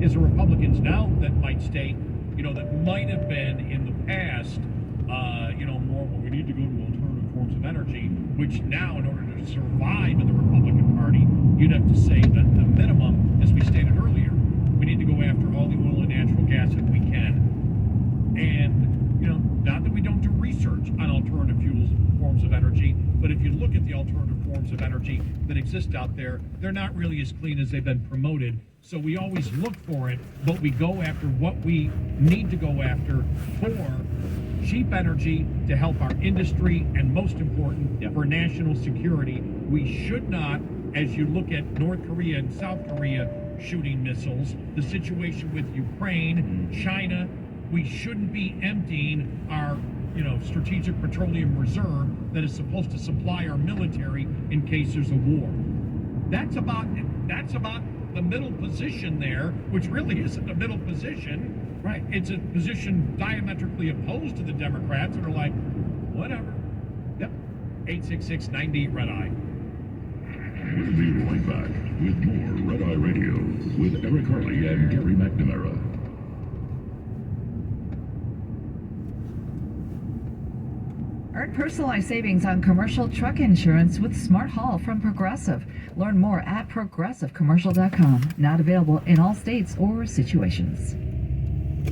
is the Republicans now that might state, that might have been in the past, more, well, we need to go to alternative forms of energy, which now, in order to survive in the Republican Party, you'd have to say that the minimum, as we stated earlier, we need to go after all the oil and natural gas that we can. And, not that we don't do research on alternative fuels, forms of energy, but if you look at the alternative forms of energy that exist out there, they're not really as clean as they've been promoted. So we always look for it, but we go after what we need to go after for cheap energy to help our industry, and most important, for national security. We should not, as you look at North Korea and South Korea shooting missiles, the situation with Ukraine, China, we shouldn't be emptying our strategic petroleum reserve that is supposed to supply our military in case there's a war. That's about the middle position there, which really isn't a middle position. Right. It's a position diametrically opposed to the Democrats that are like, whatever. Yep. 866-98 Red Eye. We'll be right back with more Red Eye Radio with Eric Harley and Gary McNamara. Earn personalized savings on commercial truck insurance with Smart Haul from Progressive. Learn more at progressivecommercial.com. Not available in all states or situations.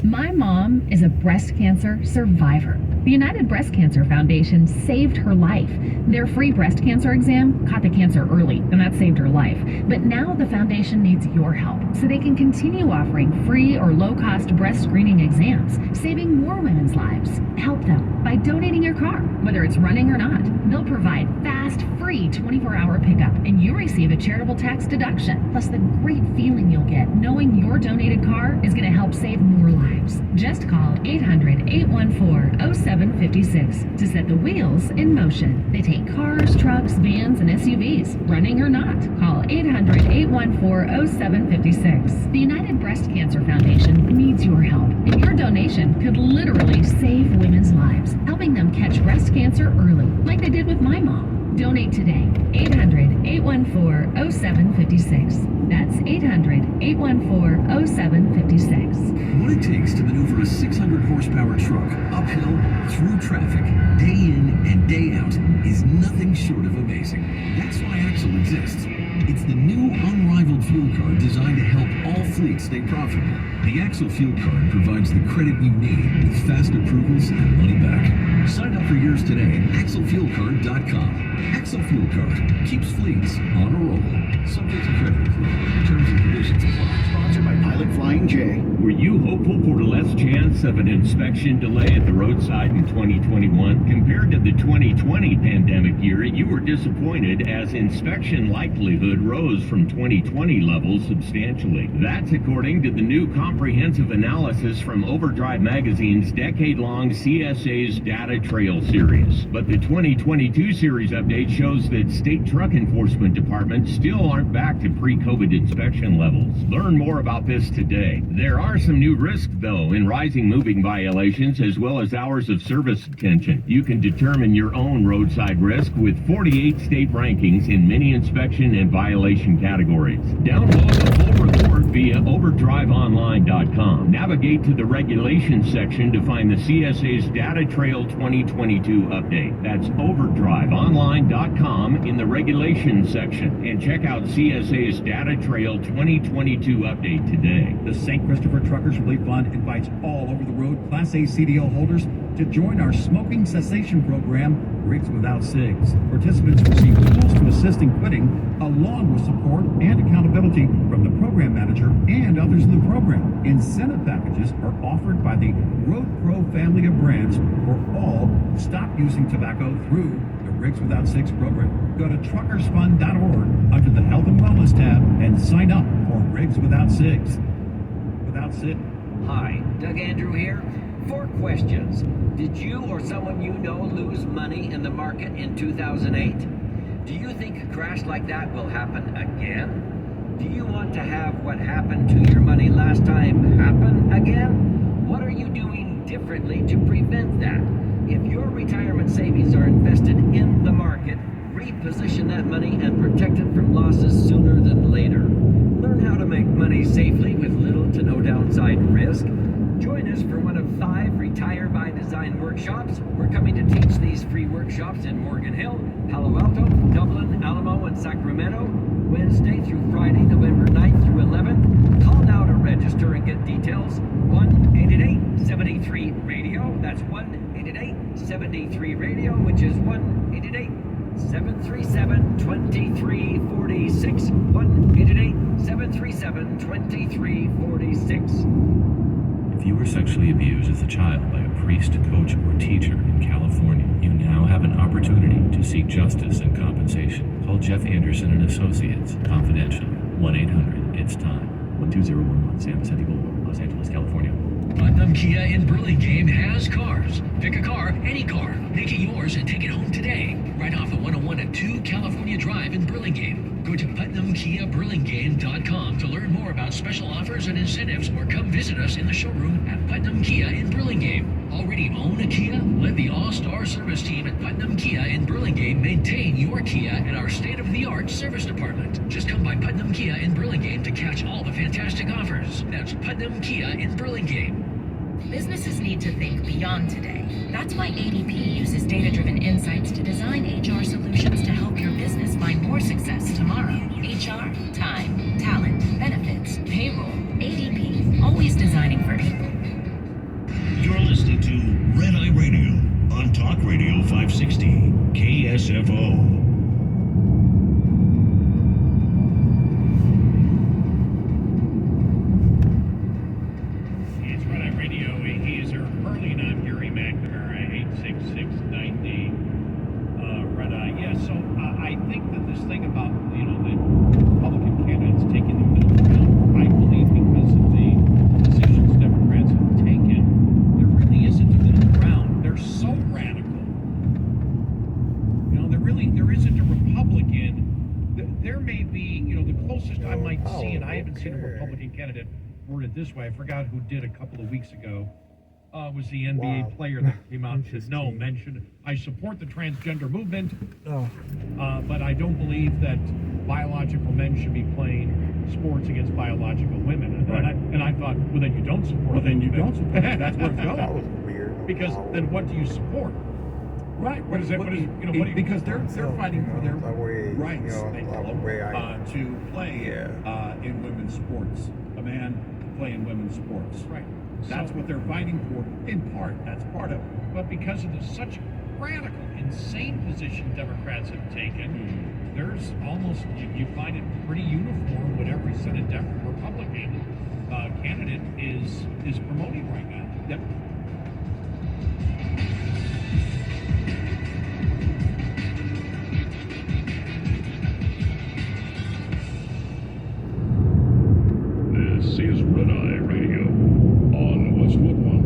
My mom is a breast cancer survivor. The United Breast Cancer Foundation saved her life. Their free breast cancer exam caught the cancer early, and that saved her life. But now the foundation needs your help so they can continue offering free or low-cost breast screening exams, saving more women's lives. Help them by donating your car, whether it's running or not. They'll provide fast, free 24-hour pickup, and you receive a charitable tax deduction, plus the great feeling you'll get knowing your donated car is going to help save more lives. Just call 800-814-0756 to set the wheels in motion. They take cars, trucks, vans, and SUVs, running or not. Call 800-814-0756. The United Breast Cancer Foundation needs your help, and your donation could literally save women's lives, helping them catch breast cancer early, like they did with my mom. Donate today. 800-814-0756. That's 800-814-0756. What it takes to maneuver a 600 horsepower truck uphill, through traffic, day in and day out is nothing short of amazing. That's why Axle exists. It's the new unrivaled fuel card designed to help all fleets stay profitable. The Axle Fuel Card provides the credit you need with fast approvals and money back. Sign up for yours today at axlefuelcard.com. Axle Fuel Card keeps fleets on a roll. Subject to credit approval. Terms and conditions apply. Sponsored by Pilot Flying J. Were you hopeful for less chance of an inspection delay at the roadside in 2021? Compared to the 2020 pandemic year, you were disappointed as inspection likelihood rose from 2020 levels substantially. That's according to the new comprehensive analysis from Overdrive Magazine's decade-long CSA's Data Trail series. But the 2022 series update shows that state truck enforcement departments still aren't back to pre-COVID inspection levels. Learn more about this today. There are some new risks, though, in rising moving violations as well as hours of service detention. You can determine your own roadside risk with 48 state rankings in many inspection and violation categories. Download the full report via overdriveonline.com. Navigate to the regulations section to find the CSA's Data Trail 2022 update. That's overdriveonline.com in the regulations section, and check out CSA's Data Trail 2022 update today. The St. Christopher Truckers Relief Fund invites all over-the-road Class A CDL holders to join our smoking cessation program, Rigs Without Cigs. Participants receive tools to assist in quitting, along with support and accountability from the program manager and others in the program. Incentive packages are offered by the Road Pro family of brands for all who stop using tobacco through the Rigs Without Cigs program. Go to truckersfund.org under the Health and Wellness tab and sign up for Rigs Without Cigs. Without Cigs. Hi, Doug Andrew here. 4 questions. Did you or someone you know lose money in the market in 2008? Do you think a crash like that will happen again? Do you want to have what happened to your money last time happen again? What are you doing differently to prevent that? If your retirement savings are invested in the market, reposition that money and protect it from losses sooner than later. Learn how to make money safely with little to no downside risk. Join us for one of 5 Retire by Design workshops. We're coming to teach these free workshops in Morgan Hill, Palo Alto, Dublin, Alamo, and Sacramento, Wednesday through Friday, November 9th through 11th. Call now to register and get details. 1-888-73-RADIO. That's 1-888-73-RADIO, which is 1-888-737-2346. 1-888-737-2346. If you were sexually abused as a child by a priest, coach, or teacher in California, you now have an opportunity to seek justice and compensation. Call Jeff Anderson and Associates, confidential, 1-800-ITS-TIME, 12011 San Vicente Boulevard, Los Angeles, California. Putnam Kia in Burlingame has cars. Pick a car, any car. Make it yours and take it home today. Right off the 101 and 2 California Drive in Burlingame. Go to PutnamKiaBurlingame.com to learn more about special offers and incentives, or come visit us in the showroom at Putnam Kia in Burlingame. Already own a Kia? Let the all-star service team at Putnam Kia in Burlingame maintain your Kia at our state-of-the-art service department. Just come by Putnam Kia in Burlingame to catch all the fantastic offers. That's Putnam Kia in Burlingame. Businesses need to think beyond today. That's why ADP uses data-driven insights to design HR solutions to help your business find more success tomorrow. HR, time, talent, benefits, payroll. ADP, always designing for people. You're listening to Red Eye Radio on Talk Radio 560 KSFO. I think that this thing about, the Republican candidates taking the middle ground, I believe because of the decisions Democrats have taken, there really isn't a middle ground. They're so radical. There isn't a Republican. There may be, the closest I might see, and I haven't seen a Republican candidate worded this way. I forgot who did a couple of weeks ago. Was the NBA player that came out and said, I support the transgender movement, but I don't believe that biological men should be playing sports against biological women. And I thought, well, then you don't support. Well, then you don't support. That's where it's going. That was weird. Because then what do you support? Right. What is it? Because they're fighting for their rights to play in women's sports. A man to play in women's sports. Right. That's what they're fighting for, in part. That's part of it. But because of such radical, insane position Democrats have taken, there's almost, you find it pretty uniform what every Senate Republican candidate is promoting right now. Yep. This is Red Eye Radio on Westwood One.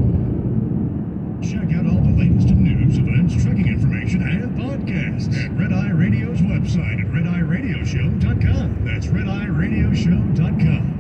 Check out all the latest news, events, trekking information, and podcasts at Red Eye Radio's website at RedEyeRadioshow.com. That's RedEyeRadioshow.com.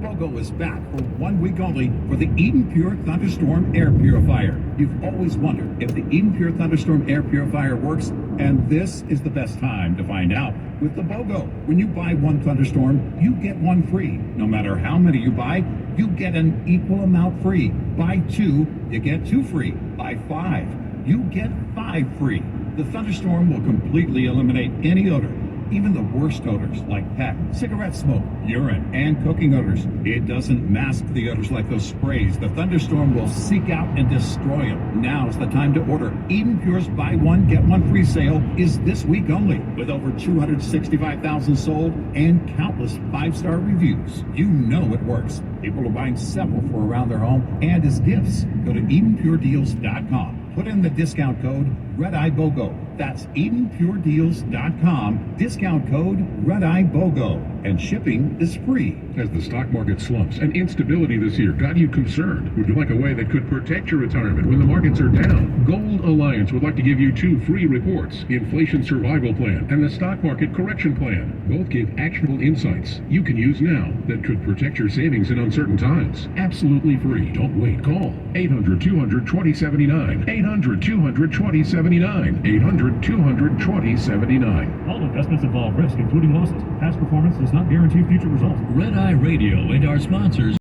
BOGO is back for 1 week only for the Eden Pure Thunderstorm Air Purifier. You've always wondered if the Eden Pure Thunderstorm Air Purifier works, and this is the best time to find out. With the BOGO, when you buy one Thunderstorm, you get one free. No matter how many you buy, you get an equal amount free. Buy 2, you get 2 free. Buy 5, you get 5 free. The Thunderstorm will completely eliminate any odor, even the worst odors like pet, cigarette smoke, urine, and cooking odors. It doesn't mask the odors like those sprays. The Thunderstorm will seek out and destroy them. Now's the time to order. Eden Pure's buy one, get one free sale is this week only. With over 265,000 sold and countless 5-star reviews, you know it works. People are buying several for around their home and as gifts. Go to EdenPureDeals.com. Put in the discount code RedEyeBOGO. That's EdenPureDeals.com. Discount code RedEyeBOGO. And shipping is free. As the stock market slumps and instability this year got you concerned, would you like a way that could protect your retirement when the markets are down? Gold Alliance would like to give you 2 free reports, the Inflation Survival Plan and the Stock Market Correction Plan. Both give actionable insights you can use now that could protect your savings in uncertain times. Absolutely free. Don't wait. Call 800-200-2079. 800-200-2079. 800-200-2079. All investments involve risk, including losses. Past performance does not guarantee future results. Red Eye Radio and our sponsors